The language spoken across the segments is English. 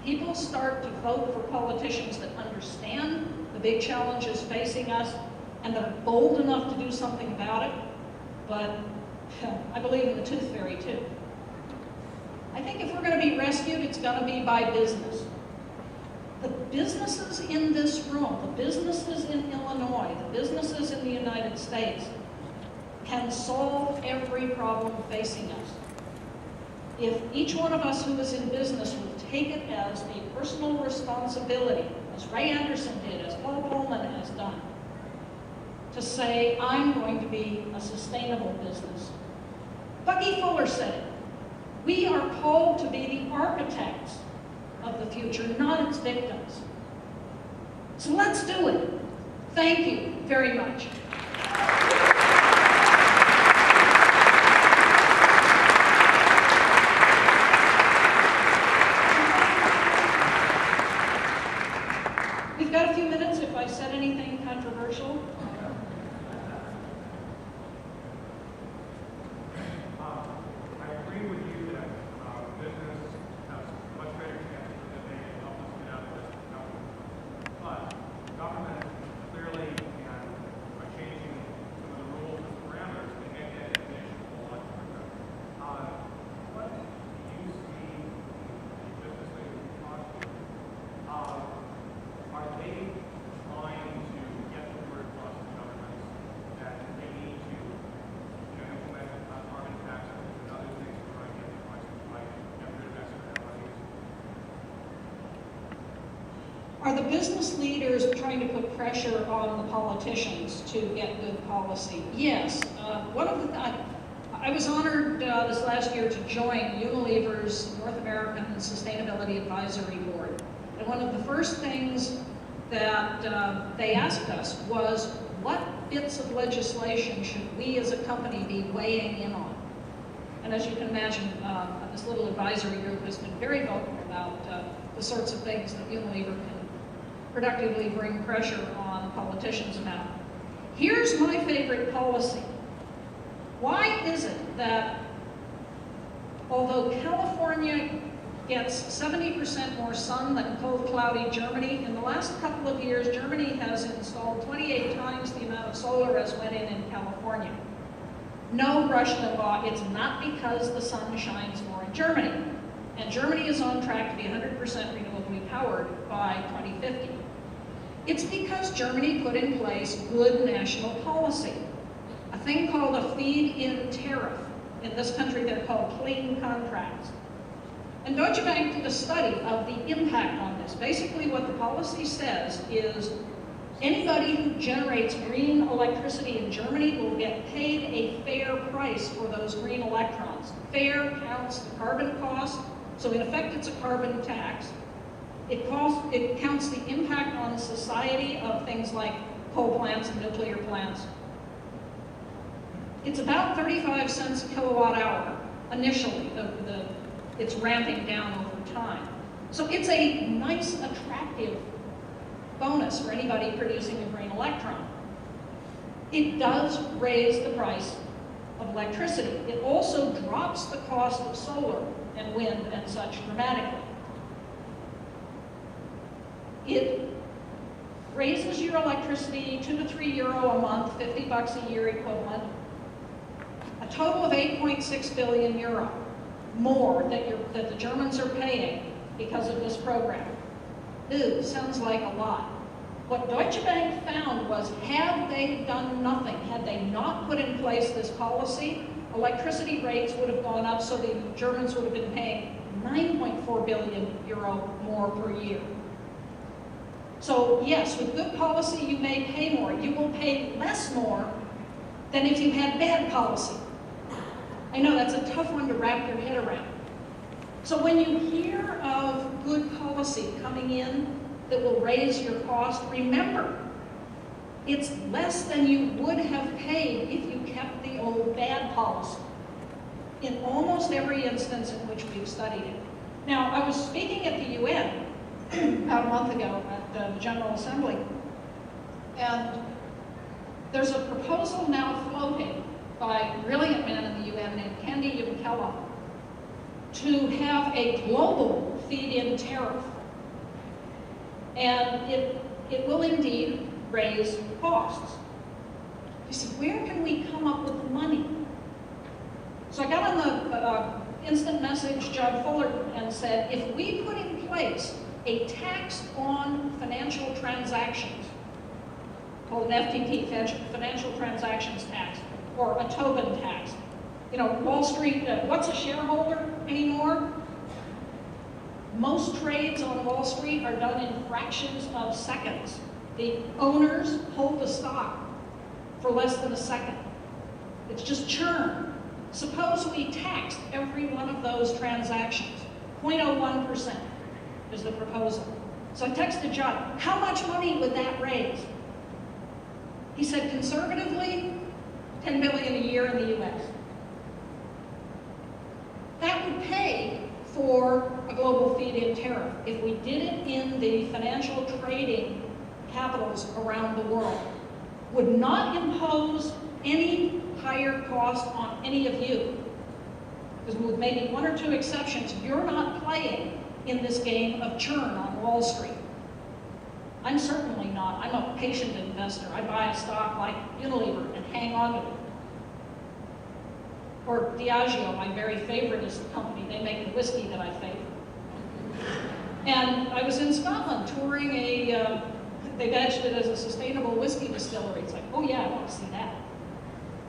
people start to vote for politicians that understand the big challenges facing us and that are bold enough to do something about it. But I believe in the tooth fairy too. I think if we're going to be rescued, it's going to be by business. The businesses in this room, the businesses in Illinois, the businesses in the United States can solve every problem facing us. If each one of us who is in business will take it as a personal responsibility, as Ray Anderson did, as Paul Pullman has done, to say, I'm going to be a sustainable business. Bucky Fuller said it. We are called to be the architects of the future, not its victims. So let's do it. Thank you very much. We've got a few minutes if I said anything controversial. Are the business leaders trying to put pressure on the politicians to get good policy? Yes. I was honored this last year to join Unilever's North American Sustainability Advisory Board. And one of the first things that they asked us was, what bits of legislation should we as a company be weighing in on? And as you can imagine, this little advisory group has been very vocal about the sorts of things that Unilever can productively bring pressure on politicians about. Here's my favorite policy. Why is it that although California gets 70% more sun than cold, cloudy Germany, in the last couple of years, Germany has installed 28 times the amount of solar as went in California? No, Rush Limbaugh, it's not because the sun shines more in Germany. And Germany is on track to be 100% renewably powered by 2050. It's because Germany put in place good national policy. A thing called a feed-in tariff. In this country, they're called clean contracts. And Deutsche Bank did a study of the impact on this. Basically, what the policy says is anybody who generates green electricity in Germany will get paid a fair price for those green electrons. Fair counts the carbon cost, so in effect it's a carbon tax. It counts the impact on society of things like coal plants and nuclear plants. It's about 35 cents a kilowatt hour initially. It's ramping down over time. So it's a nice, attractive bonus for anybody producing a green electron. It does raise the price of electricity. It also drops the cost of solar and wind and such dramatically. It raises your electricity €2 to €3 a month, 50 bucks a year equivalent, a total of 8.6 billion euro more that the Germans are paying because of this program. Ooh, sounds like a lot. What Deutsche Bank found was, had they done nothing, had they not put in place this policy, electricity rates would have gone up, so the Germans would have been paying 9.4 billion euro more per year. So yes, with good policy you may pay more. You will pay less more than if you had bad policy. I know that's a tough one to wrap your head around. So when you hear of good policy coming in that will raise your cost, remember, it's less than you would have paid if you kept the old bad policy, in almost every instance in which we've studied it. Now, I was speaking at the UN about a month ago at the General Assembly, and there's a proposal now floating by a brilliant man in the UN named Candy Yumkella to have a global feed-in tariff And it will indeed raise costs. He said, where can we come up with the money? So I got on the instant message John Fullerton and said, if we put in place a tax on financial transactions, called an FTT, financial transactions tax, or a Tobin tax. You know, Wall Street, what's a shareholder anymore? Most trades on Wall Street are done in fractions of seconds. The owners hold the stock for less than a second. It's just churn. Suppose we taxed every one of those transactions. 0.01% is the proposal. So I texted John, how much money would that raise? He said, conservatively, $10 billion a year in the US. That would pay for a global feed-in tariff if we did it in the financial trading capitals around the world. Would not impose any higher cost on any of you. Because with maybe one or two exceptions, you're not playing in this game of churn on Wall Street. I'm certainly not. I'm a patient investor. I buy a stock like Unilever and hang on to it. Or Diageo, my very favorite, is the company. They make the whiskey that I favor. And I was in Scotland touring they badged it as a sustainable whiskey distillery. It's like, oh yeah, I want to see that.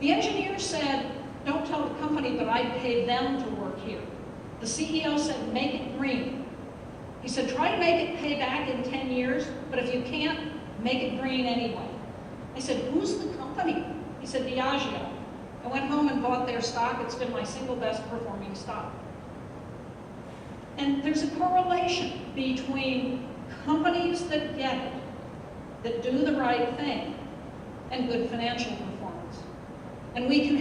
The engineer said, don't tell the company, but I paid them to work here. The CEO said, make it green. He said, try to make it pay back in 10 years, but if you can't, make it green anyway. I said, who's the company? He said, Diageo. I went home and bought their stock. It's been my single best performing stock. And there's a correlation between companies that get it, that do the right thing, and good financial performance. And we can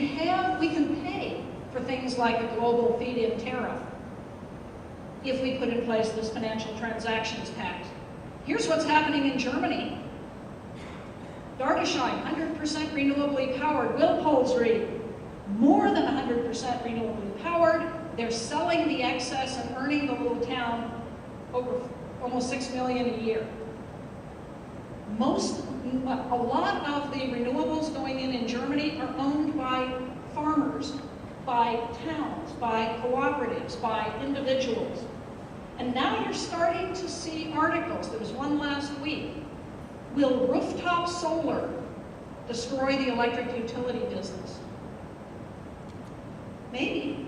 pay for things like a global feed-in tariff if we put in place this financial transactions tax. Here's what's happening in Germany. Gardasheim, 100% renewably powered. Wilpolsried, more than 100% renewably powered. They're selling the excess and earning the little town over almost $6 million a year. A lot of the renewables going in Germany are owned by farmers, by towns, by cooperatives, by individuals. And now you're starting to see articles. There was one last week. Will rooftop solar destroy the electric utility business? Maybe.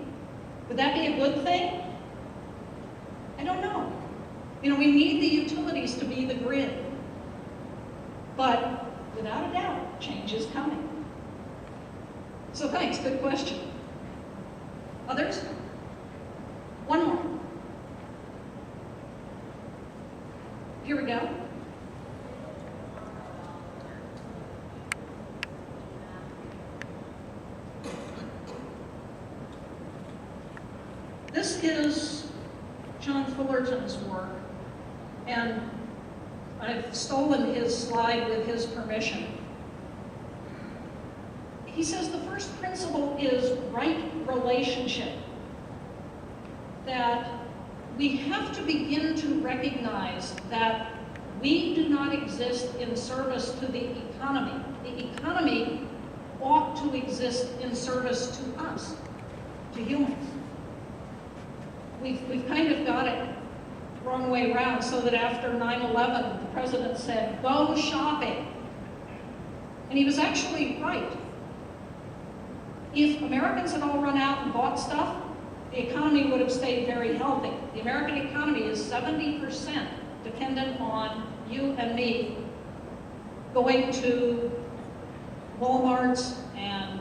Would that be a good thing? I don't know. You know, we need the utilities to be the grid. But without a doubt, change is coming. So thanks, good question. Others? One more. Here we go. This is John Fullerton's work, and I've stolen his slide with his permission. He says the first principle is right relationship. That we have to begin to recognize that we do not exist in service to the economy. The economy ought to exist in service to us, to humans. We've kind of got it wrong way around, so that after 9/11, the president said, go shopping. And he was actually right. If Americans had all run out and bought stuff, the economy would have stayed very healthy. The American economy is 70% dependent on you and me going to Walmarts and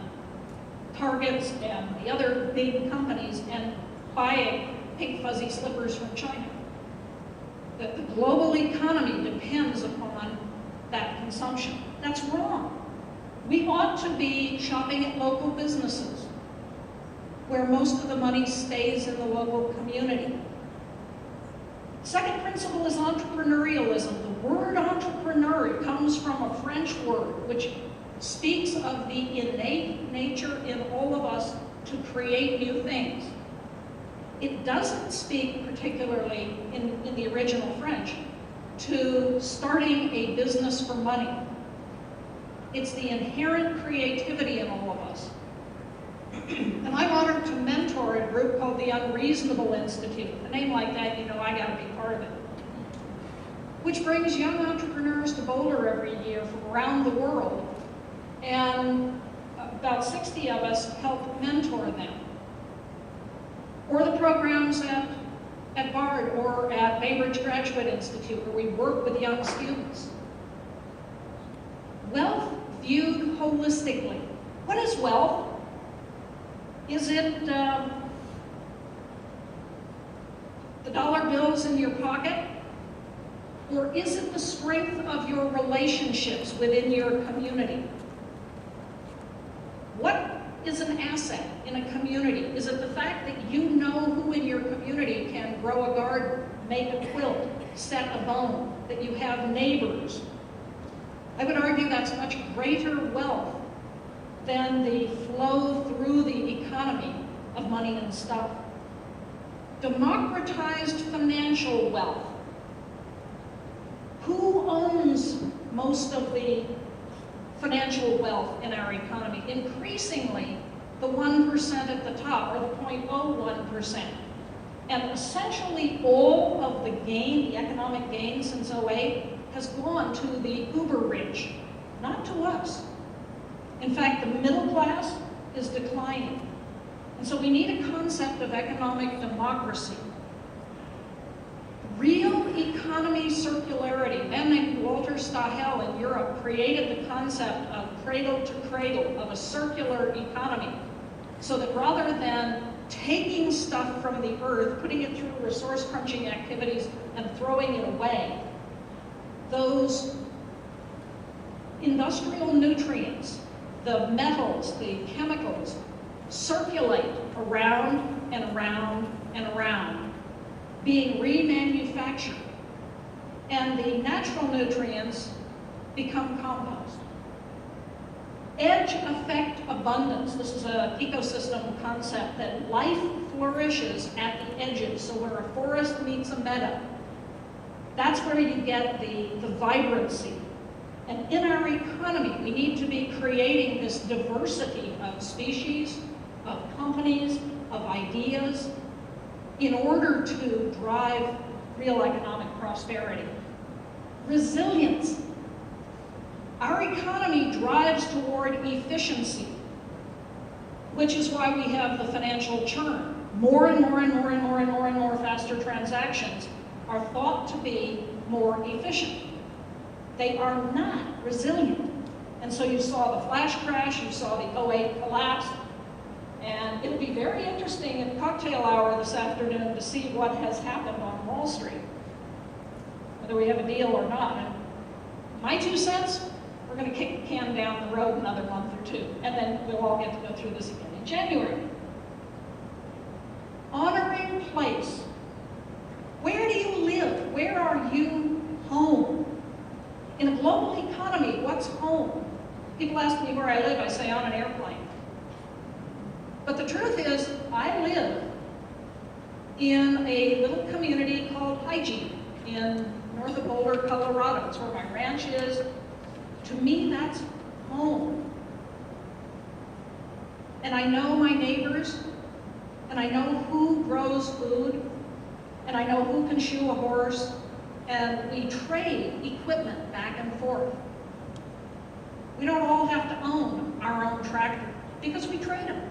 Targets and the other big companies and buying pink fuzzy slippers from China. That the global economy depends upon that consumption. That's wrong. We ought to be shopping at local businesses where most of the money stays in the local community. Second principle is entrepreneurialism. The word entrepreneur comes from a French word which speaks of the innate nature in all of us to create new things. It doesn't speak particularly in the original French to starting a business for money. It's the inherent creativity in all of us. And I'm honored to mentor a group called the Unreasonable Institute. A name like that, you know, I gotta be part of it. Which brings young entrepreneurs to Boulder every year from around the world. And about 60 of us help mentor them. Or the programs at Bard or at Bainbridge Graduate Institute, where we work with young students. Wealth viewed holistically. What is wealth? Is it the dollar bills in your pocket? Or is it the strength of your relationships within your community? What is an asset in a community? Is it the fact that you know who in your community can grow a garden, make a quilt, set a bone, that you have neighbors? I would argue that's much greater wealth than the flow through the economy of money and stuff. Democratized financial wealth. Who owns most of the financial wealth in our economy? Increasingly, the 1% at the top, or the 0.01%. And essentially all of the gain, the economic gain since '08, has gone to the uber rich, not to us. In fact, the middle class is declining. And so we need a concept of economic democracy. Real economy circularity. A man named Walter Stahel in Europe created the concept of cradle to cradle, of a circular economy, so that rather than taking stuff from the earth, putting it through resource crunching activities and throwing it away, those industrial nutrients, the metals, the chemicals, circulate around and around and around, being remanufactured, and the natural nutrients become compost. Edge effect abundance. This is an ecosystem concept that life flourishes at the edges. So where a forest meets a meadow, that's where you get the vibrancy. And in our economy, we need to be creating this diversity of species, of companies, of ideas, in order to drive real economic prosperity. Resilience. Our economy drives toward efficiency, which is why we have the financial churn. More and more and more and more and more and more faster transactions are thought to be more efficient. They are not resilient. And so you saw the flash crash, you saw the '08 collapse, and it'll be very interesting at cocktail hour this afternoon to see what has happened on Wall Street, whether we have a deal or not. And my 2 cents, we're going to kick the can down the road another month or two, and then we'll all get to go through this again in January. Honoring place. Where do you live? Where are you home? In a global economy, what's home? People ask me where I live, I say on an airplane. But the truth is, I live in a little community called Hygiene in north of Boulder, Colorado. It's where my ranch is. To me, that's home. And I know my neighbors, and I know who grows food, and I know who can shoe a horse, and we trade equipment back and forth. We don't all have to own our own tractor because we trade them.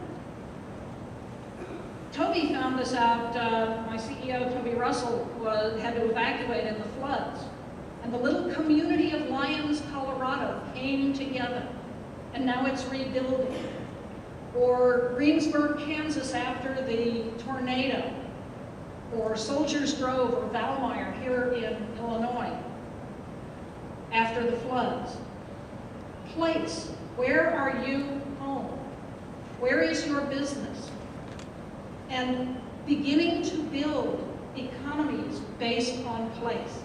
Toby found this out, my CEO, Toby Russell, had to evacuate in the floods. And the little community of Lyons, Colorado came together, and now it's rebuilding. Or Greensburg, Kansas after the tornado. Or Soldiers Grove or Valmeyer here in Illinois after the floods. Place. Where are you home? Where is your business? And beginning to build economies based on place.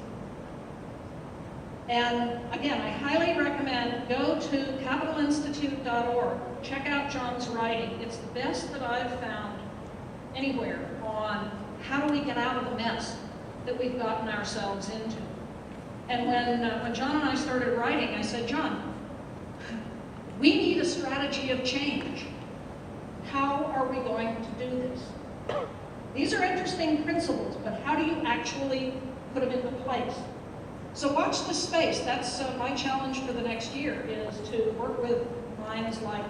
And again, I highly recommend go to capitalinstitute.org. Check out John's writing. It's the best that I've found anywhere on how do we get out of the mess that we've gotten ourselves into. And when John and I started writing, I said, John, we need a strategy of change. How are we going to do this? These are interesting principles, but how do you actually put them into place? So watch this space. That's my challenge for the next year, is to work with minds like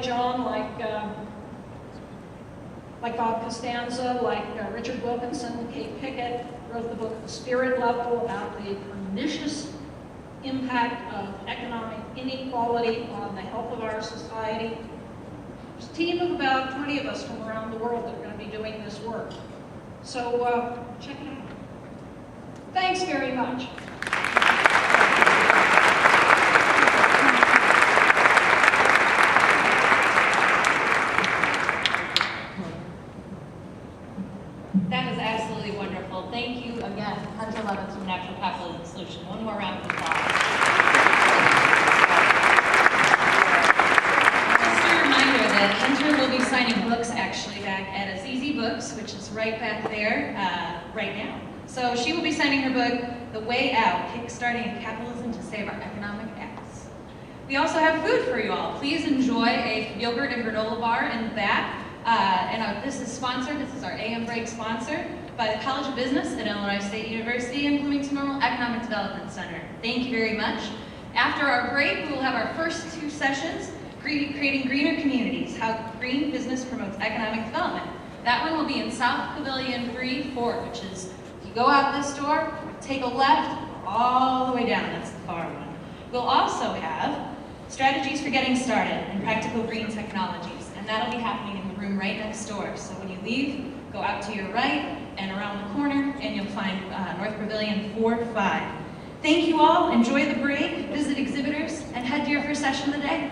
John, like Bob Costanza, like Richard Wilkinson, Kate Pickett, wrote the book The Spirit Level about the pernicious impact of economic inequality on the health of our society. There's a team of about 20 of us from around the world that are going to be doing this work. So check it out. Thanks very much. That was absolutely wonderful. Thank you again, Hunter Lovins from Natural Capitalism Solutions. One more round of applause. Just a reminder that Hunter will be signing books actually back at Azizi Books, which is right back there right now. So she will be signing her book, The Way Out, Kickstarting Capitalism to Save Our Economic Ass. We also have food for you all. Please enjoy a yogurt and granola bar in the back. This is sponsored, this is our AM break sponsored by the College of Business at Illinois State University and Bloomington Normal Economic Development Center. Thank you very much. After our break, we will have our first two sessions, Creating Greener Communities, How Green Business Promotes Economic Development. That one will be in South Pavilion 3-4, which is, if you go out this door, take a left, all the way down, that's the far one. We'll also have Strategies for Getting Started and Practical Green Technologies, and that'll be happening in the room right next door. So when you leave, go out to your right and around the corner, and you'll find North Pavilion 4-5. Thank you all, enjoy the break, visit exhibitors, and head to your first session of the day.